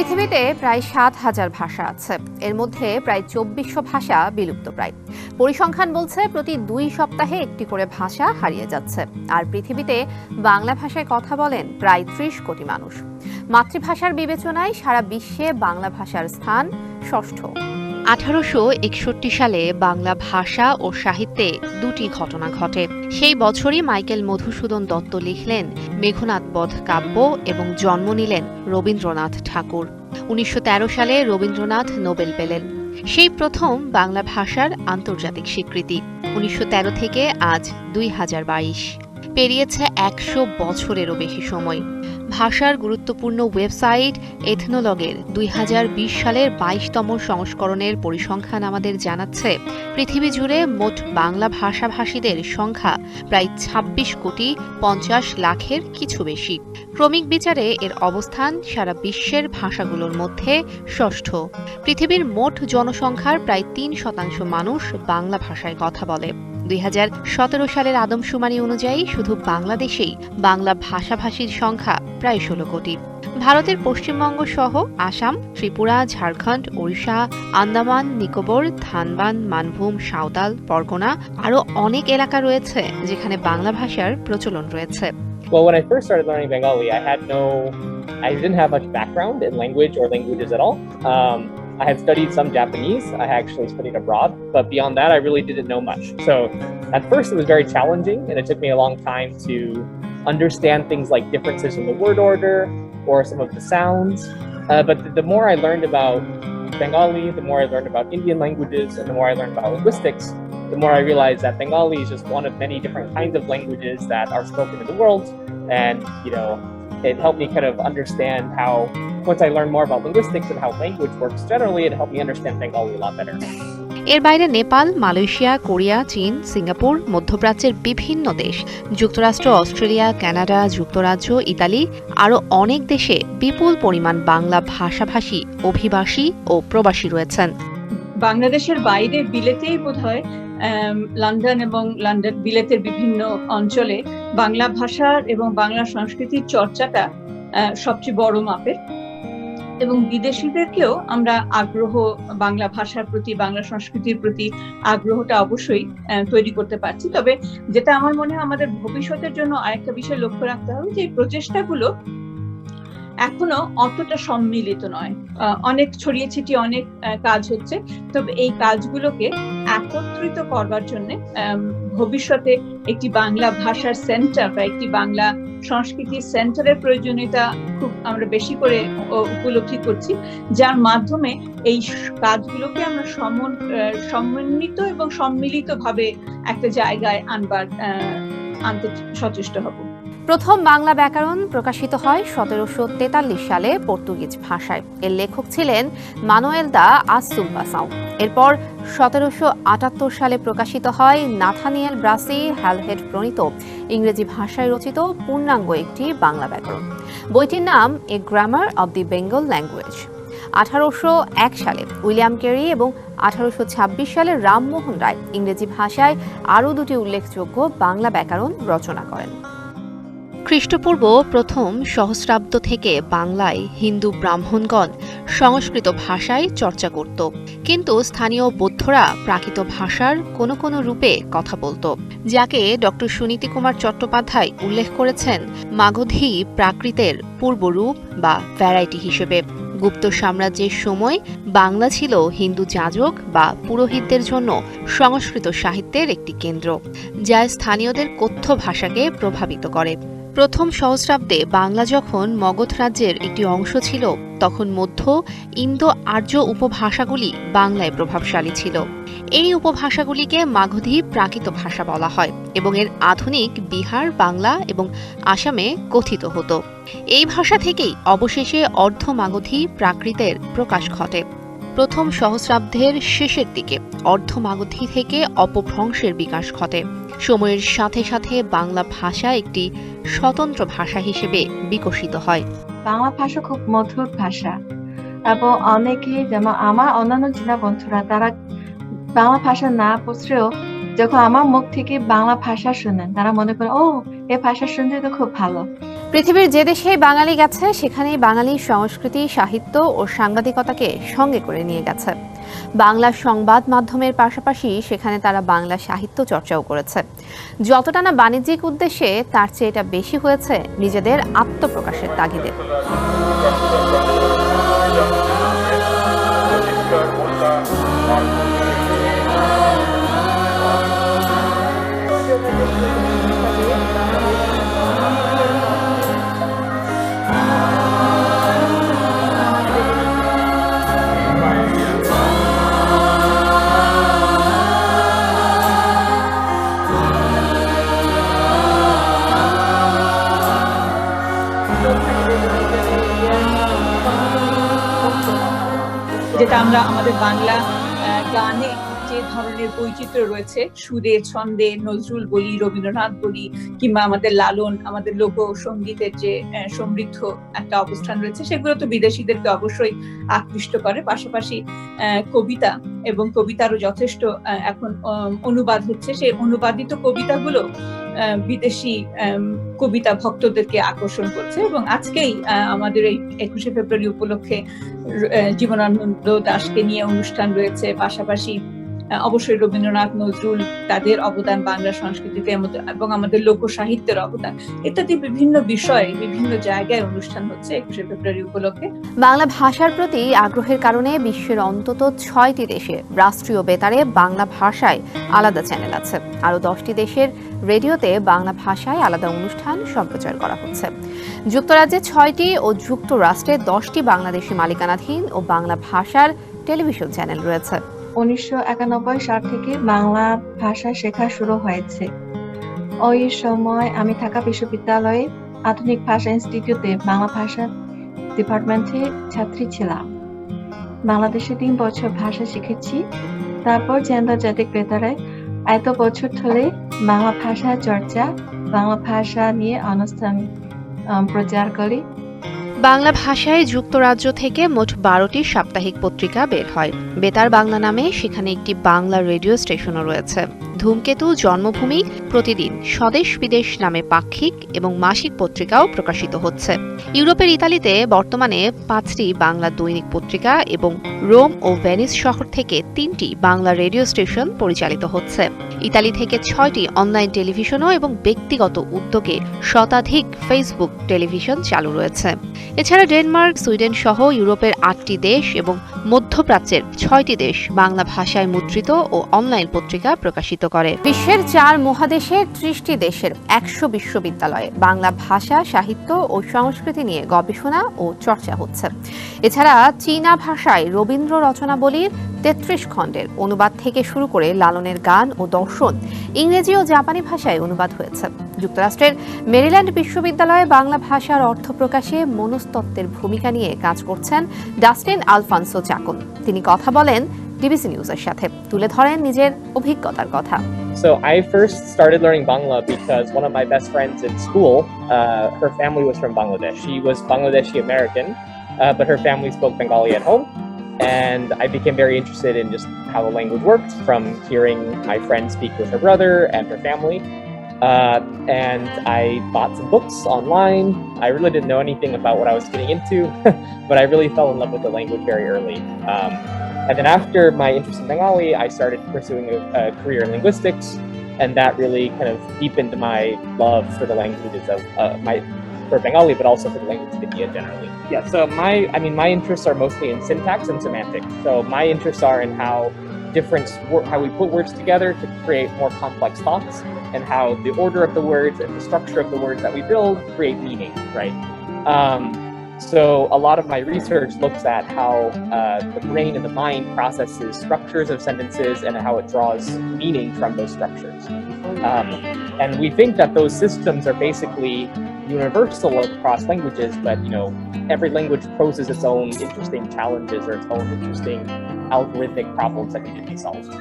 পৃথিবীতে প্রায় ৭,০০০ ভাষা আছে। এর মধ্যে প্রায় ২৪০০ ভাষা বিলুপ্তপ্রায়। পরিসংখ্যান বলছে প্রতি ২ সপ্তাহে একটি করে ভাষা হারিয়ে যাচ্ছে। আর পৃথিবীতে বাংলা ভাষায় কথা বলেন প্রায় ৩০ কোটি মানুষ। মাতৃভাষার বিবেচনায় সারা বিশ্বে বাংলা ভাষার স্থান ষষ্ঠ। ১৮৬১ সালে বাংলা ভাষা ও সাহিত্যে দুটি ঘটনা ঘটে। সেই বছরই মাইকেল মধুসূদন দত্ত লিখলেন মেঘনাদ বধ কাব্য এবং জন্ম নিলেন রবীন্দ্রনাথ ঠাকুর। ১৯১৩ সালে রবীন্দ্রনাথ নোবেল পেলেন। সেই প্রথম বাংলা ভাষার আন্তর্জাতিক স্বীকৃতি। ১৯১৩ থেকে আজ ২০২২ পেরিয়েছে ১০০ বছরেরও বেশি সময়। ভাষার গুরুত্বপূর্ণ ওয়েবসাইট এথনোলগের ২০২০ সালের ২২তম সংস্করণের পরিসংখ্যান আমাদের জানাচ্ছে পৃথিবী জুড়ে মোট বাংলা ভাষাভাষীদের সংখ্যা প্রায় ২৬ কোটি ৫০ লাখের কিছু বেশি। ক্রমিক বিচারে এর অবস্থান সারা বিশ্বের ভাষাগুলোর মধ্যে ষষ্ঠ। পৃথিবীর মোট জনসংখ্যার প্রায় ৩% মানুষ বাংলা ভাষায় কথা বলে। ২০১৭ সালের আদমশুমারি অনুযায়ী শুধু বাংলাদেশেই বাংলা ভাষাভাষীর সংখ্যা প্রায় ১৬ কোটি। ভারতের পশ্চিমবঙ্গ সহ আসাম, ত্রিপুরা, ঝাড়খণ্ড, ওড়িশা, আন্দামান, নিকোবর, ধানবাদ, মানভূম, সাঁওতাল, পরগনা আরও অনেক এলাকা রয়েছে যেখানে বাংলা ভাষার প্রচলন রয়েছে। Well, when I first started learning Bengali, I didn't have much background in language or languages at all. I had studied some Japanese. I actually studied abroad, but beyond that, I really didn't know much. So at first it was very challenging, and it took me a long time to understand things like differences in the word order or some of the sounds. But the more I learned about Bengali, the more I learned about Indian languages, and the more I learned about linguistics, the more I realized that Bengali is just one of many different kinds of languages that are spoken in the world. And, it helped me kind of understand how, once I learned more about linguistics and how language works generally, it helped me understand Bengali a lot better. এর বাইরে Nepal, Malaysia, Korea, চীন, Singapore, মধ্যপ্রাচ্যের বিভিন্ন দেশ, যুক্তরাষ্ট্র, Australia, Canada, যুক্তরাজ্য, Italy আরও অনেক দেশে বিপুল পরিমাণ বাংলা ভাষাভাষী, অভিবাসী ও প্রবাসী রয়েছেন। বাংলাদেশের বাইরে বিলেতেই বোধহয় লন্ডন এবং বিলেতের বিভিন্ন অঞ্চলে বাংলা ভাষার এবং বাংলা সংস্কৃতির চর্চাটা সবচেয়ে বড় মাপের, এবং বিদেশিদেরকেও আমরা আগ্রহ বাংলা ভাষার প্রতি, বাংলা সংস্কৃতির প্রতি আগ্রহটা অবশ্যই তৈরি করতে পারছি। তবে যেটা আমার মনে হয় আমাদের ভবিষ্যতের জন্য আরেকটা বিষয় লক্ষ্য রাখতে হবে, যে এই প্রচেষ্টাগুলো এখনো অতটা সম্মিলিত নয়। অনেক ছড়িয়ে ছিটিয়ে অনেক কাজ হচ্ছে, তবে এই কাজগুলোকে একত্রিত করবার জন্য ভবিষ্যতে একটি বাংলা ভাষার সেন্টার বা একটি বাংলা সংস্কৃতির সেন্টারের প্রয়োজনীয়তা খুব আমরা বেশি করে উপলব্ধি করছি, যার মাধ্যমে এই কাজগুলোকে আমরা সমন্বিত এবং সম্মিলিত ভাবে একটা জায়গায় আনতে সচেষ্ট হব। প্রথম বাংলা ব্যাকরণ প্রকাশিত হয় ১৭৪৩ সালে পর্তুগিজ ভাষায়। এর লেখক ছিলেন মানুয়েল দা আসুম্বাসাও। এরপর ১৭৭৮ সালে প্রকাশিত হয় নাথানিয়েল ব্রাসি হ্যালহেড প্রণীত ইংরেজি ভাষায় রচিত পূর্ণাঙ্গ একটি বাংলা ব্যাকরণ। বইটির নাম a grammar of the Bengal language. ১৮০১ সালে উইলিয়াম ক্যারি এবং ১৮২৬ সালে রামমোহন রায় ইংরেজি ভাষায় আরও দুটি উল্লেখযোগ্য বাংলা ব্যাকরণ রচনা করেন। খ্রিস্টপূর্ব প্রথম সহস্রাব্দ থেকে বাংলায় হিন্দু ব্রাহ্মণগণ সংস্কৃত ভাষায় চর্চা করত, কিন্তু স্থানীয় বৌদ্ধরা প্রাকৃত ভাষার কোনো কোনো রূপে কথা বলত, যাকে ডক্টর সুনীতি কুমার চট্টোপাধ্যায় উল্লেখ করেছেন মাগধী প্রাকৃতের পূর্বরূপ বা ভ্যারাইটি হিসেবে। গুপ্ত সাম্রাজ্যের সময় বাংলা ছিল হিন্দু যাজক বা পুরোহিতদের জন্য সংস্কৃত সাহিত্যের একটি কেন্দ্র, যা স্থানীয়দের কথ্য ভাষাকে প্রভাবিত করে। প্রথম সহস্রাব্দে বাংলা যখন মগধ রাজ্যের একটি অংশ ছিল, তখন মধ্য ইন্দো আর্য উপভাষাগুলি বাংলায় প্রভাবশালী ছিল। এই উপভাষাগুলিকে মাগধী প্রাকৃত ভাষা বলা হয় এবং এর আধুনিক বিহার, বাংলা এবং আসামে কথিত হতো। এই ভাষা থেকেই অবশেষে অর্ধ মাগধী প্রাকৃতের প্রকাশ ঘটে। প্রথম সহস্রাব্দের শেষের দিকে অর্ধ মাগধী থেকে অপভ্রংশের বিকাশ ঘটে। সময়ের সাথে সাথে বাংলা ভাষা একটি স্বতন্ত্র ভাষা হিসেবে বিকশিত হয়। বাংলা ভাষা খুব মধুর ভাষা, এবং অনেকেই, যেমন আমার অন্যান্য জেলা বন্ধুরা, তারা বাংলা ভাষা না বুঝলেও যখন আমার মুখ থেকে বাংলা ভাষা শুনেন, তারা মনে করে, ও এই ভাষা শুনতে তো খুব ভালো। পৃথিবীর যে দেশেই বাঙালি গেছে সেখানেই বাঙালি সংস্কৃতি, সাহিত্য ও সাংবাদিকতাকে সঙ্গে করে নিয়ে গেছে। বাংলা সংবাদ মাধ্যমের পাশাপাশি সেখানে তারা বাংলা সাহিত্য চর্চাও করেছে। যতটা না বাণিজ্যিক উদ্দেশ্যে, তার চেয়ে এটা বেশি হয়েছে নিজেদের আত্মপ্রকাশের তাগিদে। যেটা আমরা আমাদের বাংলা গানে যে ধরনের বৈচিত্র্য রয়েছে, সুরে, ছন্দে, নজরুল বলি, রবীন্দ্রনাথ বলি, কিংবা আমাদের লালন, আমাদের লোকসঙ্গীতের যে সমৃদ্ধ একটা অবস্থান রয়েছে, সেগুলো তো বিদেশিদেরকে অবশ্যই আকৃষ্ট করে। পাশাপাশি কবিতা এবং কবিতারও যথেষ্ট এখন অনুবাদ হচ্ছে। সেই অনুবাদিত কবিতাগুলো বিদেশি কবিতা ভক্তদেরকে আকর্ষণ করছে। এবং আজকেই আমাদের এই 21শে ফেব্রুয়ারি উপলক্ষে জীবনানন্দ দাশকে নিয়ে অনুষ্ঠান রয়েছে। পাশাপাশি অবশ্যই রবীন্দ্রনাথ, নজরুল, তাদের অবদান বাংলা সংস্কৃতিতে এবং আমাদের লোক সাহিত্যের অবদান ইত্যাদি বিভিন্ন বিষয়ে বিভিন্ন জায়গায় অনুষ্ঠান হচ্ছে 21শে ফেব্রুয়ারি উপলক্ষে। বাংলা ভাষার প্রতি আগ্রহের কারণে বিশ্বের অন্তত 6টি দেশে রাষ্ট্রীয় বেতারে বাংলা ভাষায় আলাদা চ্যানেল আছে। আরও 10টি দেশের রেডিওতে বাংলা ভাষায় আলাদা অনুষ্ঠান সম্প্রচার করা হচ্ছে। যুক্তরাজ্যে 6টি ও যুক্তরাষ্ট্রে 10টি বাংলাদেশি মালিকানাধীন ও বাংলা ভাষার টেলিভিশন চ্যানেল রয়েছে। 1991 সাল থেকে বাংলা ভাষা শেখা শুরু হয়েছে। ওই সময় আমি ঢাকা বিশ্ববিদ্যালয়ে আধুনিক ভাষা ইনস্টিটিউটে বাংলা ভাষা ডিপার্টমেন্টে ছাত্রী ছিলাম। বাংলাদেশে 3 বছর ভাষা শিখেছি। তারপর আন্তর্জাতিক বেতারে এত বছর ধরে বাংলা ভাষা চর্চা, বাংলা ভাষা নিয়ে অনুষ্ঠান প্রচার করি। বাংলা ভাষায় যুক্তরাজ্য থেকে মোট 12টি সাপ্তাহিক পত্রিকা বের হয়। বেতার বাংলা নামে সেখানে একটি বাংলা রেডিও স্টেশনও রয়েছে। ধূমকেতু, জন্মভূমি, প্রতিদিন, স্বদেশ বিদেশ নামে পাক্ষিক এবং মাসিক পত্রিকাও প্রকাশিত হচ্ছে। ইউরোপের ইতালিতে বর্তমানে 5টি বাংলা দৈনিক পত্রিকা এবং রোম ও ভেনিস শহর থেকে 3টি বাংলা রেডিও স্টেশন পরিচালিত হচ্ছে। ইতালি থেকে 6টি অনলাইন টেলিভিশনও এবং ব্যক্তিগত উদ্যোগে শতাধিক ফেসবুক টেলিভিশন চালু রয়েছে। এছাড়া ডেনমার্ক, সুইডেন সহ ইউরোপের 8টি দেশ এবং মধ্যপ্রাচ্যের 6টি দেশ বাংলা ভাষায় মুদ্রিত ও অনলাইন পত্রিকা প্রকাশিত করে। বিশ্বের 4 মহাদেশের 30টি দেশের 100 বিশ্ববিদ্যালয়ে বাংলা ভাষা, সাহিত্য ও সংস্কৃতি নিয়ে গবেষণা ও চর্চা হচ্ছে। এছাড়া চীনা ভাষায় রবীন্দ্র রচনাবলীর 33 খণ্ডের অনুবাদ থেকে শুরু করে লালনের গান ও দর্শন ইংরেজি ও জাপানি ভাষায় অনুবাদ হয়েছে। যুক্তরাষ্ট্রের মেরিল্যান্ড বিশ্ববিদ্যালয়ে বাংলা ভাষার অর্থ প্রকাশে মনস্তত্ত্বের ভূমিকা নিয়ে কাজ করছেন ডাস্টিন আলফান্সো চাকুন। তিনি কথা বলেন ডিবিসি নিউজের সাথে, তুলে ধরেন নিজের অভিজ্ঞতার কথা। So I first started learning Bangla because one of my best friends in school, her family was from Bangladesh. She was Bangladeshi American, but her family spoke Bengali at home. And I became very interested in just how the language worked from hearing my friend speak with her brother and her family. And I bought some books online. I really didn't know anything about what I was getting into, but I really fell in love with the language very early. And then after my interest in Bengali, I started pursuing a career in linguistics, and that really kind of deepened my love for the languages of for Bengali, but also for the language of India generally. Yeah, so my interests are mostly in syntax and semantics. So my interests are in how we put words together to create more complex thoughts, and how the order of the words and the structure of the words that we build create meaning, right? So a lot of my research looks at how the brain and the mind processes structures of sentences and how it draws meaning from those structures. And we think that those systems are basically universal across languages, but every language poses its own interesting challenges or its own interesting algorithmic problems that need to be solved.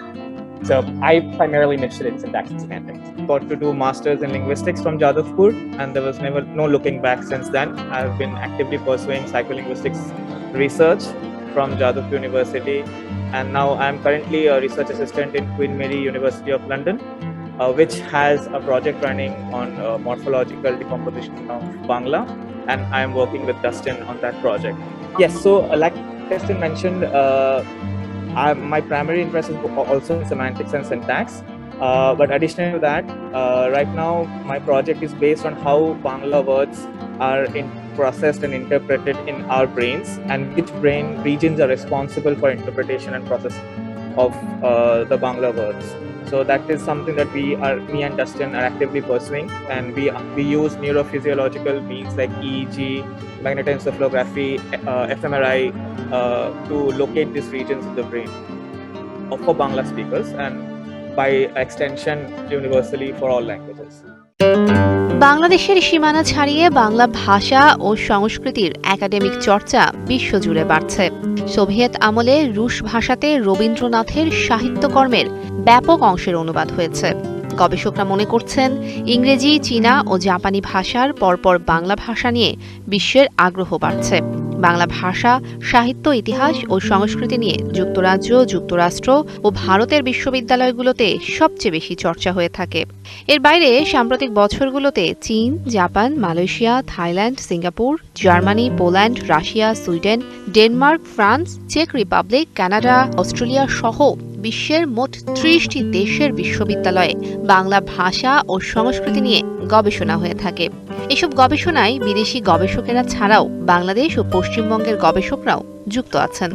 So I'm primarily interested in syntax and semantics. Got to do masters in linguistics from Jadavpur, and there was no looking back since then. I've been actively pursuing psycholinguistics research from Jadavpur University, and now I'm currently a research assistant in Queen Mary University of London. which has a project running on morphological decomposition of Bangla, and I am working with Dustin on that project. Yes, so like Dustin mentioned, my primary interest is also in semantics and syntax. But additional to that, right now my project is based on how Bangla words are processed and interpreted in our brains, and which brain regions are responsible for interpretation and processing of the Bangla words. So that is something that me and Dustin are actively pursuing, and we use neurophysiological means like EEG, magnetoencephalography, fMRI to locate these regions in the brain for Bangla speakers, and by extension universally for all languages. বাংলাদেশের সীমানা ছাড়িয়ে বাংলা ভাষা ও সংস্কৃতির academic চর্চা বিশ্বজুড়ে বাড়ছে। Soviet আমলে রুশ ভাষাতে রবীন্দ্রনাথের সাহিত্যকর্মের ব্যাপক অংশের অনুবাদ হয়েছে। গবেষকরা মনে করছেন, ইংরেজি, চীনা ও জাপানি ভাষার পরপর বাংলা ভাষা নিয়ে বিশ্বের আগ্রহ বাড়ছে। বাংলা ভাষা, সাহিত্য, ইতিহাস ও সংস্কৃতি নিয়ে যুক্তরাজ্য, যুক্তরাষ্ট্র ও ভারতের বিশ্ববিদ্যালয়গুলোতে সবচেয়ে বেশি চর্চা হয়ে থাকে। এর বাইরে সাম্প্রতিক বছরগুলোতে চীন, Japan, Malaysia, Thailand, Singapore, Germany, Poland, Russia, Sweden, Denmark, France, চেক রিপাবলিক, কানাডা, অস্ট্রেলিয়া সহ বিশ্বের মোট ৩০টি দেশের বিশ্ববিদ্যালয়ে বাংলা ভাষা ও সংস্কৃতি নিয়ে গবেষণা হয়ে থাকে। এসব গবেষণায় বিদেশি গবেষকেরা ছাড়াও বাংলাদেশ ও পশ্চিমবঙ্গের গবেষকরাও যুক্ত আছেন।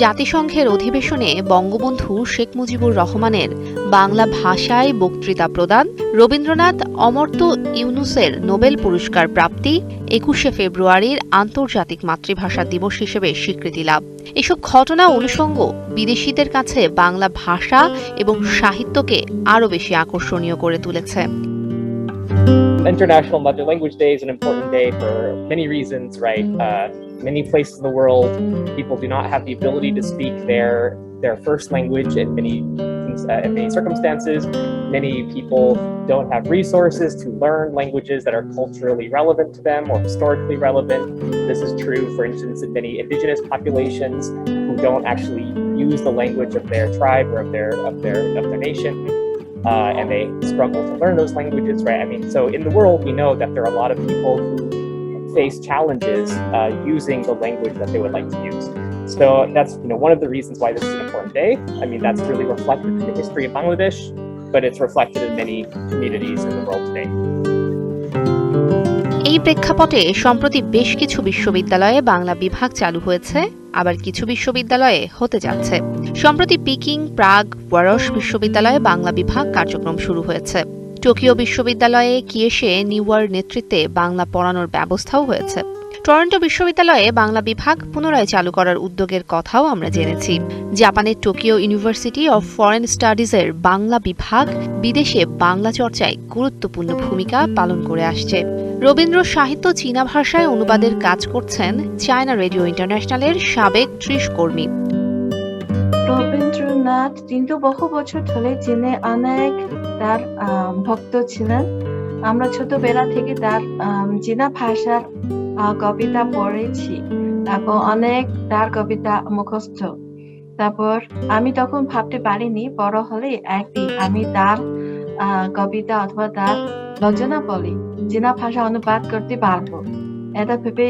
জাতিসংঘের অধিবেশনে বঙ্গবন্ধু শেখ মুজিবুর রহমানের বাংলা ভাষায় বক্তৃতা প্রদান, রবীন্দ্রনাথ অমর্ত্য ইউনুসের নোবেল পুরস্কার প্রাপ্তি, ২১শে ফেব্রুয়ারির আন্তর্জাতিক মাতৃভাষা দিবস হিসেবে স্বীকৃতি লাভ, এসব ঘটনা অনুষঙ্গ বিদেশিদের কাছে বাংলা ভাষা এবং সাহিত্যকে আরও বেশি আকর্ষণীয় করে তুলেছে। International Mother Language Day is an important day for many reasons, right? Many places in the world, people do not have the ability to speak their first language in many circumstances. Many people don't have resources to learn languages that are culturally relevant to them or historically relevant. This is true, for instance, in many indigenous populations who don't actually use the language of their tribe or of their nation. And they struggle to learn those languages, right? I mean, so in the world, we know that there are a lot of people who face challenges using the language that they would like to use. So that's one of the reasons why this is an important day. I mean, that's really reflected in the history of Bangladesh, but it's reflected in many communities in the world today. এই প্রেক্ষাপটে সম্প্রতি বেশ কিছু বিশ্ববিদ্যালয়ে বাংলা বিভাগ চালু হয়েছে, আবার কিছু বিশ্ববিদ্যালয়ে হতে যাচ্ছে। সম্প্রতি পিকিং, প্রাগ, ওয়ারশ বিশ্ববিদ্যালয়ে বাংলা বিভাগ কার্যক্রম শুরু হয়েছে। টোকিও বিশ্ববিদ্যালয়ে কিয়েশে নিউয়ার নেতৃত্বে বাংলা পড়ানোর ব্যবস্থাও হয়েছে। টরন্টো বিশ্ববিদ্যালয়ে বাংলা বিভাগ পুনরায় চালু করার উদ্যোগের কথাও আমরা জেনেছি। জাপানের টোকিও ইউনিভার্সিটি অব ফরেন স্টাডিজের বাংলা বিভাগ বিদেশে বাংলা চর্চায় গুরুত্বপূর্ণ ভূমিকা পালন করে আসছে। রবীন্দ্র সাহিত্য চীনা ভাষায় অনুবাদের কাজ করছেন চায়না রেডিও ইন্টারন্যাশনালের সাবেক ৩০ কর্মী। রবীন্দ্রনাথ কিন্তু বহু বছর ধরে চীনে অনেক তার ভক্ত ছিলেন। আমরা ছোটবেলা থেকে তার চীনা ভাষার কবিতা পড়েছি, তারপর অনেক তার কবিতা মুখস্থ। তারপর আমি তখন ভাবতে পারিনি বড় হলে একদিন আমি তার কবিতা অথবা তার রচনাবলী চীনা ভাষা অনুবাদ করতে পারবো। এটা ভেবে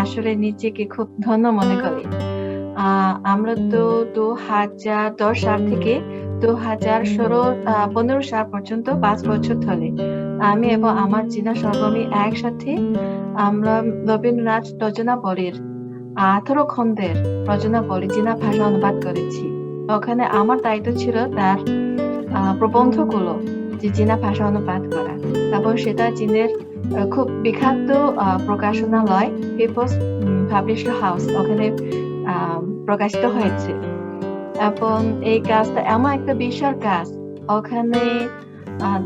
আসলে নিজেকে খুব ধন্য মনে করি। আমরা তো 2010 সাল থেকে 2015 সাল পর্যন্ত 5 বছর ধরে আমি এবং আমার চীনা সহকর্মী একসাথে আমরা রবীন্দ্রনাথ রচনাবলীর 18 খণ্ডের রচনাবলী চীনা ভাষা অনুবাদ করেছি। ওখানে আমার দায়িত্ব ছিল তার প্রবন্ধগুলো যে চীনা ভাষা অনুবাদ করা। তারপর সেটা চীনের খুব বিখ্যাত প্রকাশনালয় পিপলস পাবলিশার হাউস ওখানে প্রকাশিত হয়েছে। এবং এই কাজটা এমন একটা বিশাল কাজ, ওখানে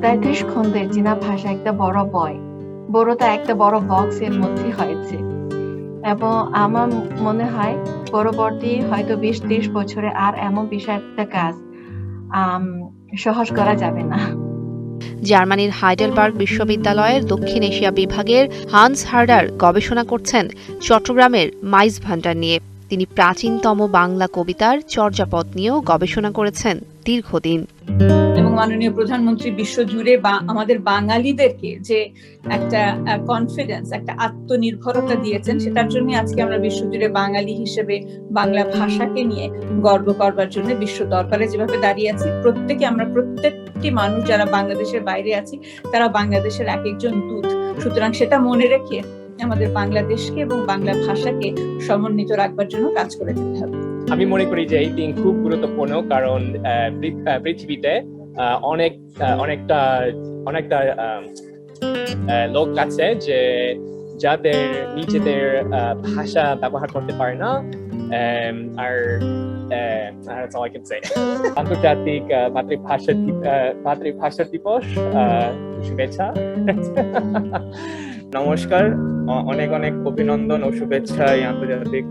33 খণ্ডের চীনা ভাষা একটা বড় বই, বড়টা একটা বড় বক্সের মধ্যে হয়েছে। এবং আমার মনে হয় পরবর্তী হয়তো 20-30 বছরে আর এমন বিশাল একটা কাজ সহজ করা যাবে না। জার্মানির হাইডেলবার্গ বিশ্ববিদ্যালয়ের দক্ষিণ এশিয়া বিভাগের হান্স হার্ডার গবেষণা করছেন চট্টগ্রামের মাইজ ভান্ডার নিয়ে। তিনি প্রাচীনতম বাংলা কবিতার চর্যাপদ নিয়েও গবেষণা করেছেন দীর্ঘদিন। এবং মাননীয় প্রধানমন্ত্রী বিশ্বজুড়ে আমাদের বাঙালিদেরকে যে একটা কনফিডেন্স, একটা আত্মনির্ভরতা দিয়েছেন, সেটার জন্য আজকে আমরা বিশ্বজুড়ে বাঙালি হিসেবে বাংলা ভাষাকে নিয়ে গর্ব করবার জন্য বিশ্ব দরবারে যেভাবে দাঁড়িয়ে আছি। আমরা প্রত্যেকটি মানুষ যারা বাংলাদেশের বাইরে আছি, তারা বাংলাদেশের এক একজন দূত। সুতরাং সেটা মনে রেখে আমাদের বাংলাদেশকে এবং বাংলা ভাষাকে সমন্বিত রাখবার জন্য কাজ করে যেতে হবে। আমি মনে করি যে এই দিন খুব গুরুত্বপূর্ণ, কারণ পৃথিবীতে অনেকটা লোক আছে যে যাদের নিজেদের ভাষা ব্যবহার করতে পারে না। আর that's all I can say. আন্তর্জাতিক মাতৃভাষা দিবস শুভেচ্ছা। নমস্কার, অনেক অনেক অভিনন্দন ও শুভেচ্ছা এই আন্তর্জাতিক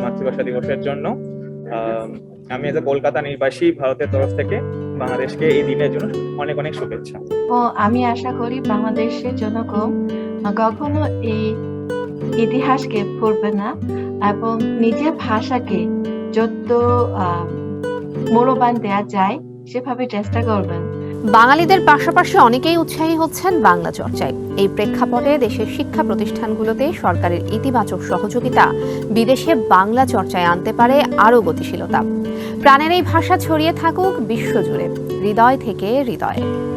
মাতৃভাষা দিবসের জন্য। আমি এজ এ কলকাতা নিবাসী ভারতের তরফ থেকে বাংলাদেশকে এই দিনের জন্য অনেক অনেক শুভেচ্ছা। ও আমি আশা করি বাংলাদেশের জনগণ কখনো এই ইতিহাসকে ভুলবে না এবং নিজের ভাষাকে যত মূল্যবান দেওয়া যায় সেভাবে চেষ্টা করবেন। বাঙালিদের পাশাপাশি অনেকেই উৎসাহী হচ্ছেন বাংলা চর্চায়। এই প্রেক্ষাপটে দেশের শিক্ষা প্রতিষ্ঠানগুলোতে সরকারের ইতিবাচক সহযোগিতা বিদেশে বাংলা চর্চায় আনতে পারে আরও গতিশীলতা। প্রাণের এই ভাষা ছড়িয়ে থাকুক বিশ্বজুড়ে, হৃদয় থেকে হৃদয়ে।